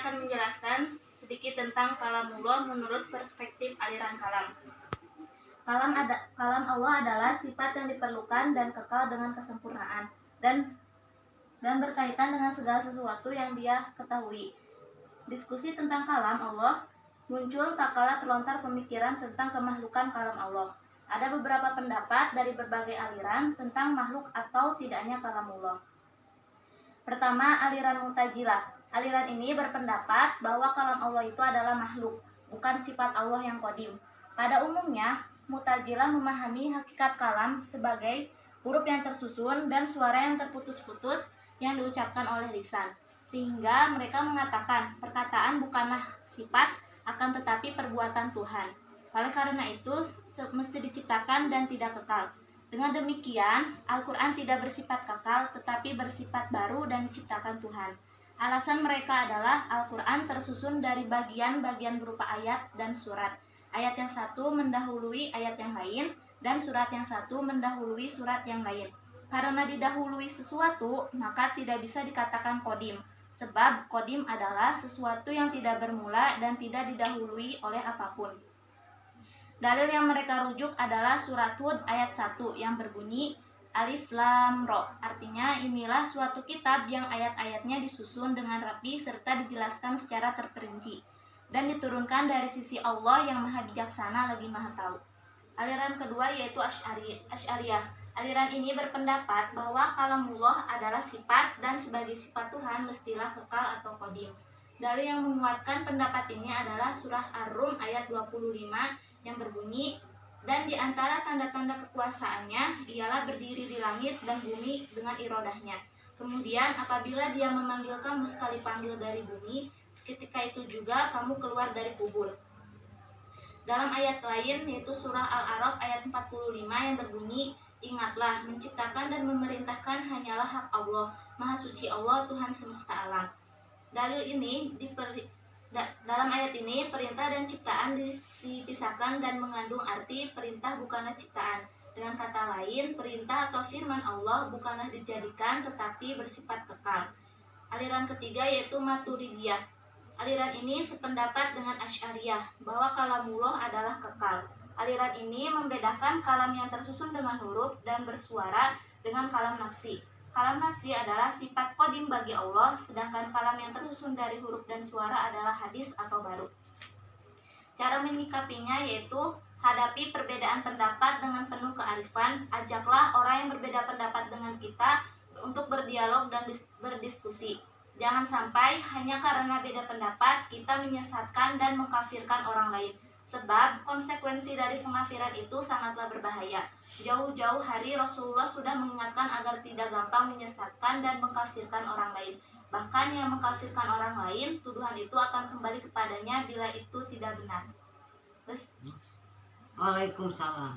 akan menjelaskan sedikit tentang kalamullah menurut perspektif aliran kalam. Kalam Allah adalah sifat yang diperlukan dan kekal dengan kesempurnaan dan berkaitan dengan segala sesuatu yang Dia ketahui. Diskusi tentang kalam Allah muncul tak kala terlontar pemikiran tentang kemakhlukan kalam Allah. Ada beberapa pendapat dari berbagai aliran tentang makhluk atau tidaknya kalamullah. Pertama, aliran Mu'tazilah. Aliran ini berpendapat bahwa kalam Allah itu adalah makhluk, bukan sifat Allah yang qadim. Pada umumnya, Mu'tazilah memahami hakikat kalam sebagai huruf yang tersusun dan suara yang terputus-putus yang diucapkan oleh lisan. Sehingga mereka mengatakan perkataan bukanlah sifat, akan tetapi perbuatan Tuhan. Oleh karena itu, mesti diciptakan dan tidak kekal. Dengan demikian, Al-Quran tidak bersifat kekal, tetapi bersifat baru dan diciptakan Tuhan. Alasan mereka adalah Al-Quran tersusun dari bagian-bagian berupa ayat dan surat. Ayat yang satu mendahului ayat yang lain, dan surat yang satu mendahului surat yang lain. Karena didahului sesuatu, maka tidak bisa dikatakan qadim. Sebab qadim adalah sesuatu yang tidak bermula dan tidak didahului oleh apapun. Dalil yang mereka rujuk adalah surat Hud ayat 1 yang berbunyi Alif Lam Ro. Artinya inilah suatu kitab yang ayat-ayatnya disusun dengan rapi serta dijelaskan secara terperinci dan diturunkan dari sisi Allah yang maha bijaksana lagi maha tahu. Aliran kedua yaitu Asy'ariyah. Aliran ini berpendapat bahwa kalamullah adalah sifat dan sebagai sifat Tuhan mestilah kekal atau qadim. Dalil yang menguatkan pendapat ini adalah surah Ar-Rum ayat 25 yang berbunyi, dan di antara tanda-tanda kekuasaannya ialah berdiri di langit dan bumi dengan irodahnya. Kemudian apabila Dia memanggil kamu sekali panggil dari bumi, seketika itu juga kamu keluar dari kubur. Dalam ayat lain yaitu surah Al-A'raf ayat 45 yang berbunyi, ingatlah, menciptakan dan memerintahkan hanyalah hak Allah, Maha Suci Allah, Tuhan semesta alam. Dalil ini dalam ayat ini perintah dan ciptaan dipisahkan dan mengandung arti perintah bukanlah ciptaan. Dengan kata lain, perintah atau firman Allah bukanlah dijadikan tetapi bersifat kekal. Aliran ketiga yaitu Maturidiyah. Aliran ini sependapat dengan Asy'ariyah bahwa kalamullah adalah kekal. Aliran ini membedakan kalam yang tersusun dengan huruf dan bersuara dengan kalam nafsi. Kalam nafsi adalah sifat qadim bagi Allah, sedangkan kalam yang tersusun dari huruf dan suara adalah hadis atau baru. Cara menyikapinya yaitu hadapi perbedaan pendapat dengan penuh kearifan, ajaklah orang yang berbeda pendapat dengan kita untuk berdialog dan berdiskusi. Jangan sampai hanya karena beda pendapat kita menyesatkan dan mengkafirkan orang lain. Sebab konsekuensi dari pengafiran itu sangatlah berbahaya. Jauh-jauh hari Rasulullah sudah mengingatkan agar tidak gampang menyesatkan dan mengkafirkan orang lain. Bahkan yang mengkafirkan orang lain, tuduhan itu akan kembali kepadanya bila itu tidak benar. Waalaikumsalam.